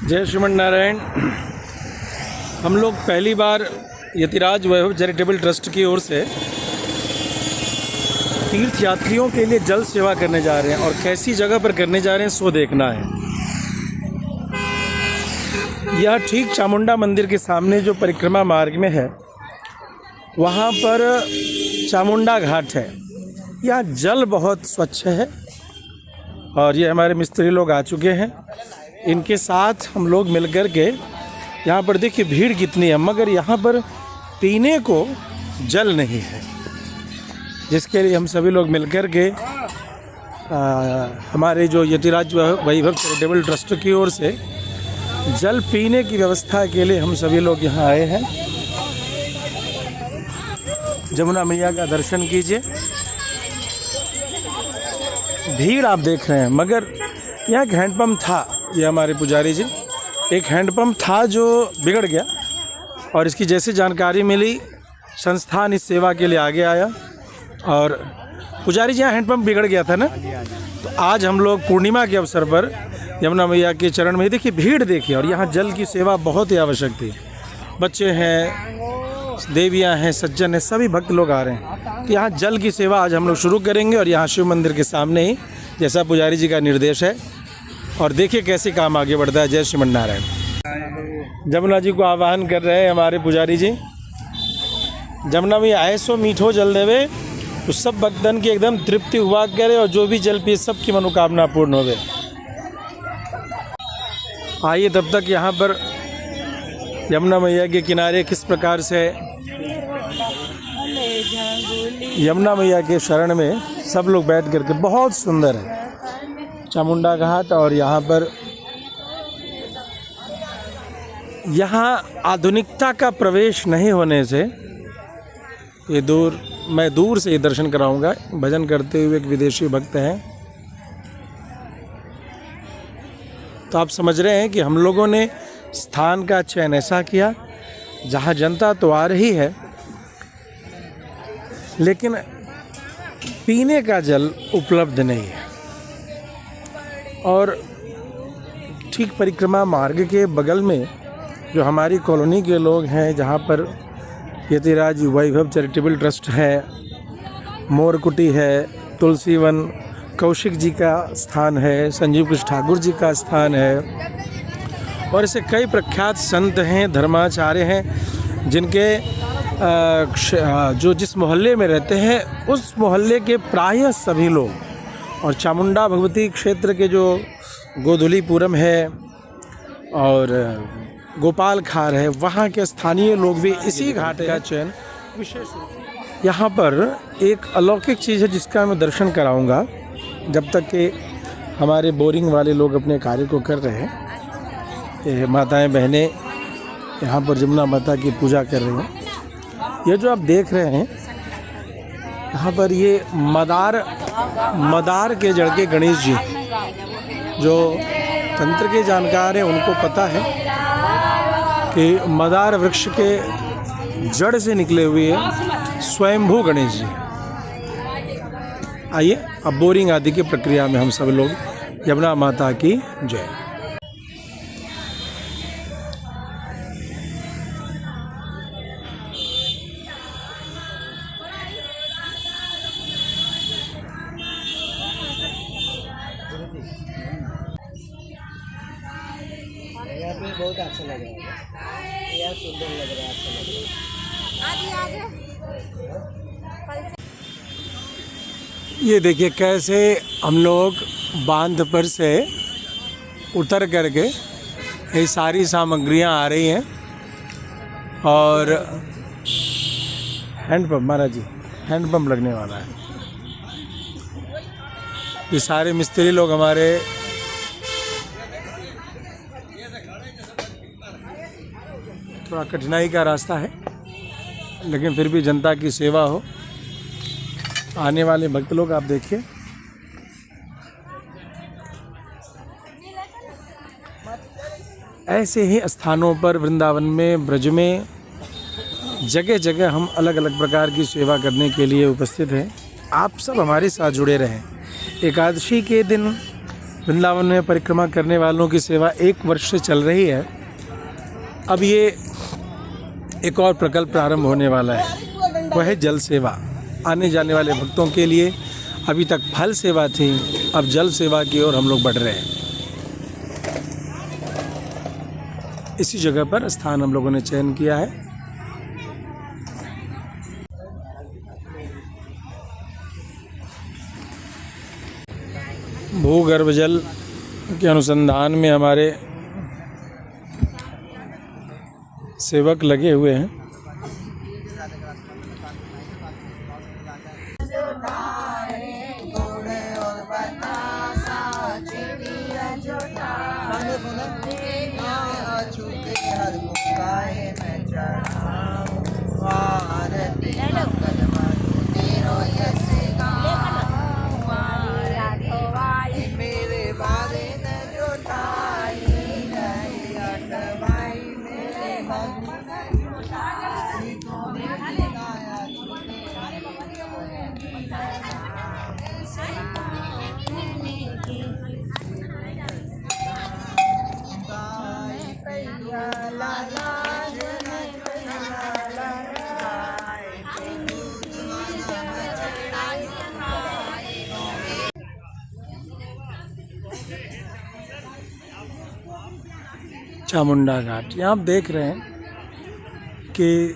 जय श्रीमन नारायण। हम लोग पहली बार यतिराज वैभव चैरिटेबल ट्रस्ट की ओर से तीर्थ यात्रियों के लिए जल सेवा करने जा रहे हैं और कैसी जगह पर करने जा रहे हैं सो देखना है। यह ठीक चामुंडा मंदिर के सामने जो परिक्रमा मार्ग में है वहाँ पर चामुंडा घाट है। यहाँ जल बहुत स्वच्छ है और ये हमारे मिस्त्री लोग आ चुके हैं। इनके साथ हम लोग मिलकर के यहाँ पर देखिए भीड़ कितनी है, मगर यहाँ पर पीने को जल नहीं है, जिसके लिए हम सभी लोग मिलकर के हमारे जो यतिराज वैभव चैरिटेबल ट्रस्ट की ओर से जल पीने की व्यवस्था के लिए हम सभी लोग यहाँ आए हैं। जमुना मैया का दर्शन कीजिए। भीड़ आप देख रहे हैं, मगर यहाँ एक हैंडपम्प था, ये हमारे पुजारी जी, एक हैंडपम्प था जो बिगड़ गया और इसकी जैसे जानकारी मिली संस्थान इस सेवा के लिए आगे आया। और पुजारी जी यहाँ हैंडपम्प बिगड़ गया था ना, तो आज हम लोग पूर्णिमा के अवसर पर यमुना मैया के चरण में देखिए भीड़ देखिए, और यहाँ जल की सेवा बहुत ही आवश्यक थी। बच्चे हैं, देवियाँ हैं, सज्जन हैं, सभी भक्त लोग आ रहे हैं। तो यहाँ जल की सेवा आज हम लोग शुरू करेंगे और यहाँ शिव मंदिर के सामने ही जैसा पुजारी जी का निर्देश है, और देखिए कैसे काम आगे बढ़ता है। जय श्रीमन नारायण। जमुना जी को आह्वान कर रहे हैं हमारे पुजारी जी। जमुना में ऐसो मीठो जल देवे तो सब भक्तन की एकदम तृप्ति हुआ करे, और जो भी जल पिए सबकी मनोकामना पूर्ण होवे। आइए तब तक यहाँ पर यमुना मैया के किनारे किस प्रकार से यमुना मैया के शरण में सब लोग बैठ करके, बहुत सुंदर है चामुंडा घाट। और यहाँ पर आधुनिकता का प्रवेश नहीं होने से ये मैं दूर से ये दर्शन कराऊंगा। भजन करते हुए एक विदेशी भक्त हैं, तो आप समझ रहे हैं कि हम लोगों ने स्थान का चयन ऐसा किया जहाँ जनता तो आ रही है, लेकिन पीने का जल उपलब्ध नहीं है। और ठीक परिक्रमा मार्ग के बगल में जो हमारी कॉलोनी के लोग हैं, जहाँ पर यतिराज वैभव चैरिटेबल ट्रस्ट है, मोरकुटी है, तुलसीवन, कौशिक जी का स्थान है, संजीव कृष्ण ठाकुर जी का स्थान है, और ऐसे कई प्रख्यात संत हैं, धर्माचार्य हैं, जिनके जो जिस मोहल्ले में रहते हैं उस मोहल्ले के प्रायः सभी लोग, और चामुंडा भगवती क्षेत्र के जो गोधुलीपुरम है और गोपाल खार है, वहाँ के स्थानीय लोग भी इसी घाट का चयन विशेष रूप से। यहाँ पर एक अलौकिक चीज़ है जिसका मैं दर्शन कराऊंगा जब तक कि हमारे बोरिंग वाले लोग अपने कार्य को कर रहे हैं। ये माताएं बहनें यहाँ पर जमुना माता की पूजा कर रही हैं। ये जो आप देख रहे हैं यहाँ पर, ये मदार के जड़ के गणेश जी, जो तंत्र के जानकार हैं उनको पता है कि मदार वृक्ष के जड़ से निकले हुए स्वयंभू गणेश जी। आइए अब बोरिंग आदि की प्रक्रिया में हम सब लोग यमुना माता की जय। बहुत अच्छा लग रहा है यार, सुंदर लग रहा है, अच्छा लग रहा है। ये देखिए कैसे हम लोग बांध पर से उतर करके ये सारी सामग्रियां आ रही हैं, और हैंडपम्प महाराज जी हैंडपम्प लगने वाला है। ये सारे मिस्त्री लोग हमारे थोड़ा कठिनाई का रास्ता है, लेकिन फिर भी जनता की सेवा हो। आने वाले भक्त लोग आप देखिए, ऐसे ही स्थानों पर वृंदावन में, ब्रज में, जगह जगह हम अलग अलग प्रकार की सेवा करने के लिए उपस्थित हैं। आप सब हमारे साथ जुड़े रहें। एकादशी के दिन वृंदावन में परिक्रमा करने वालों की सेवा 1 वर्ष से चल रही है। अब ये एक और प्रकल्प प्रारंभ होने वाला है, वह है जल सेवा। आने जाने वाले भक्तों के लिए अभी तक फल सेवा थी, अब जल सेवा की ओर हम लोग बढ़ रहे हैं। इसी जगह पर स्थान हम लोगों ने चयन किया है। भूगर्भ जल के अनुसंधान में हमारे सेवक लगे हुए हैं। चामुंडा घाट, यहाँ आप देख रहे हैं कि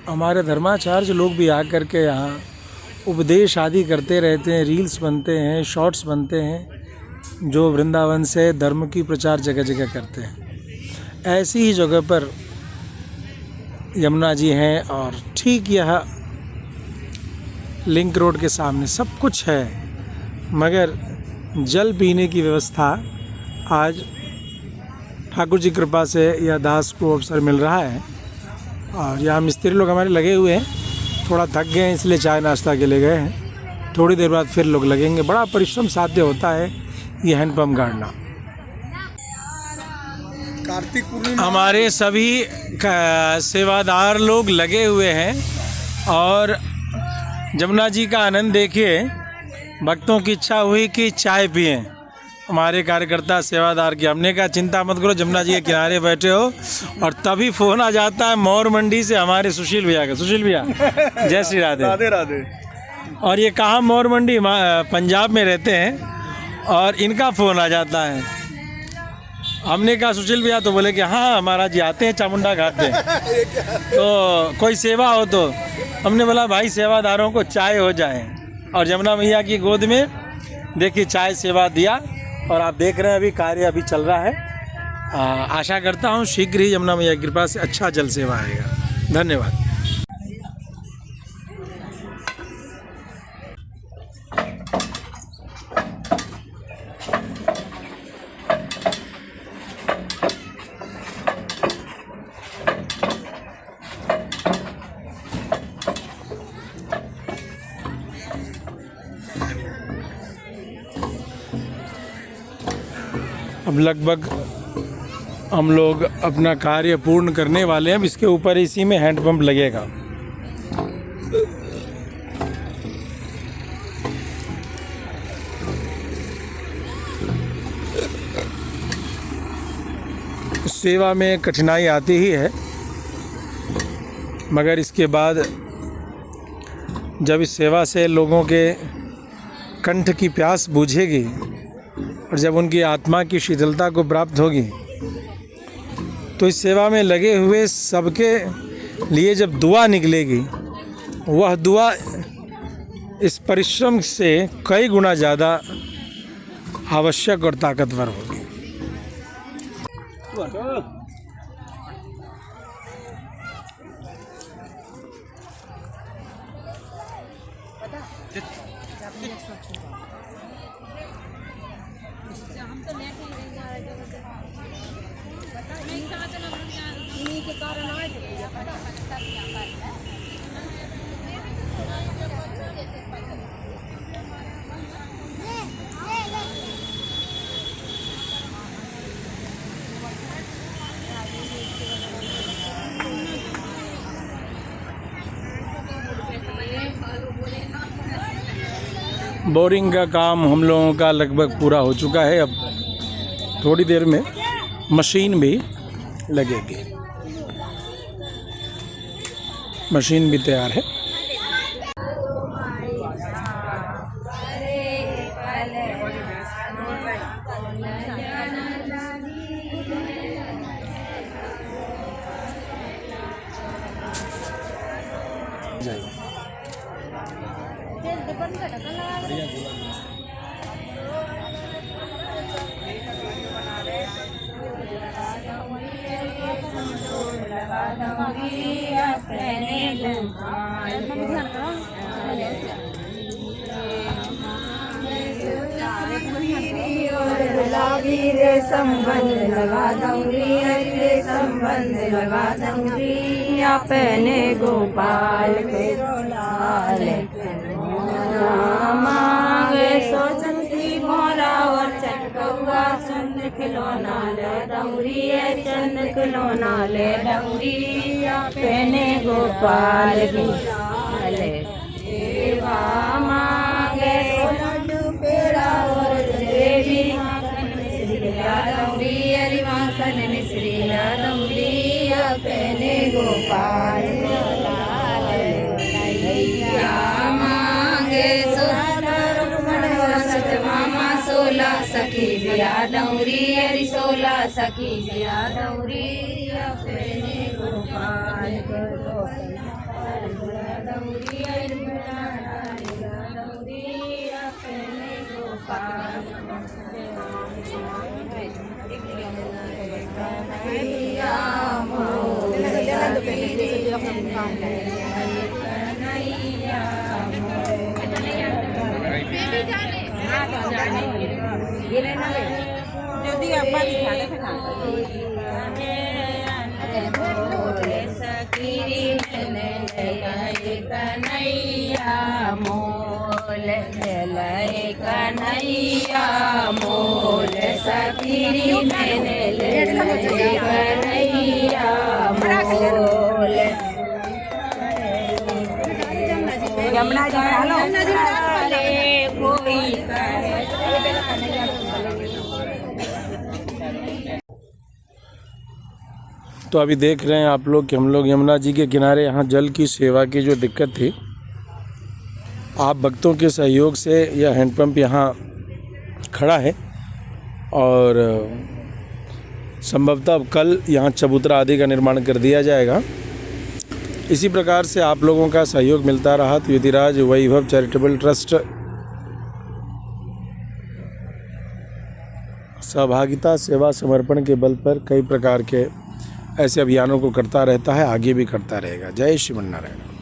हमारे धर्माचार्य लोग भी आकर के यहाँ उपदेश आदि करते रहते हैं। रील्स बनते हैं, शॉर्ट्स बनते हैं, जो वृंदावन से धर्म की प्रचार जगह जगह करते हैं। ऐसी ही जगह पर यमुना जी हैं और ठीक यह लिंक रोड के सामने सब कुछ है, मगर जल पीने की व्यवस्था आज ठाकुर जी कृपा से यह दास को अवसर मिल रहा है। और यहाँ मिस्त्री लोग हमारे लगे हुए हैं, थोड़ा थक गए हैं इसलिए चाय नाश्ता के लिए गए हैं। थोड़ी देर बाद फिर लोग लगेंगे। बड़ा परिश्रम साध्य होता है ये हैंडपम्प गाड़ना। कार्तिक पूर्णिमा हमारे सभी सेवादार लोग लगे हुए हैं और जमुना जी का आनंद देखिए। भक्तों की इच्छा हुई कि चाय पिएं, हमारे कार्यकर्ता सेवादार की। हमने कहा चिंता मत करो, जमुना जी के किनारे बैठे हो। और तभी फ़ोन आ जाता है मौर मंडी से हमारे सुशील भैया का। सुशील भैया जय श्री राधे। राधे राधे। और ये कहाँ मौर मंडी, पंजाब में रहते हैं और इनका फ़ोन आ जाता है। हमने कहा सुशील भैया, तो बोले कि हाँ महाराज जी आते हैं चामुंडा घाट पे, तो कोई सेवा हो तो। हमने बोला भाई सेवादारों को चाय हो जाए। और जमुना मैया की गोद में देखिए चाय सेवा दिया। और आप देख रहे हैं अभी कार्य अभी चल रहा है। आशा करता हूँ शीघ्र ही यमुना मैया की कृपा से अच्छा जल सेवा आएगा। धन्यवाद। अब लगभग हम लोग अपना कार्य पूर्ण करने वाले हैं। अब इसके ऊपर इसी में हैंडपम्प लगेगा। सेवा में कठिनाई आती ही है, मगर इसके बाद जब इस सेवा से लोगों के कंठ की प्यास बुझेगी और जब उनकी आत्मा की शीतलता को प्राप्त होगी, तो इस सेवा में लगे हुए सबके लिए जब दुआ निकलेगी, वह दुआ इस परिश्रम से कई गुना ज़्यादा आवश्यक और ताकतवर होगी। बोरिंग का काम हम लोगों का लगभग पूरा हो चुका है। अब थोड़ी देर में मशीन भी लगेगी। मशीन भी तैयार है। रे संबंध लगा दूंगी, रे संबंध लगा दूंगी, अपने गोपाल के लाल मांगे सोचती मोरा और चटकौआ चंद खिलौना ले दौरी, चंद खिलौना ले दौरी, अपने गोपाल के लाल देवा मांगे पेड़ा और देवी दौरी, अरिवासन मिश्री दौरी, अपने गोपाल मांगे मामा 16 सखी जिया दौरी, अरि 16 सखी जिया दौरी, अपने गोपाल दौरी, अपने गोपाल जल्दी अब्बा दिखा दे कन्हैया मोल कन्हैया मोल सखीरी मैंने कन्हैया मोल यमुना जी कोई तो अभी देख रहे हैं आप लोग कि हम लोग यमुना जी के किनारे यहाँ जल की सेवा की जो दिक्कत थी, आप भक्तों के सहयोग से यह हैंडपंप यहाँ खड़ा है और संभवतः अब कल यहाँ चबूतरा आदि का निर्माण कर दिया जाएगा। इसी प्रकार से आप लोगों का सहयोग मिलता रहा तो यतिराज वैभव चैरिटेबल ट्रस्ट सहभागिता सेवा समर्पण के बल पर कई प्रकार के ऐसे अभियानों को करता रहता है, आगे भी करता रहेगा। जय श्रीमन नारायण।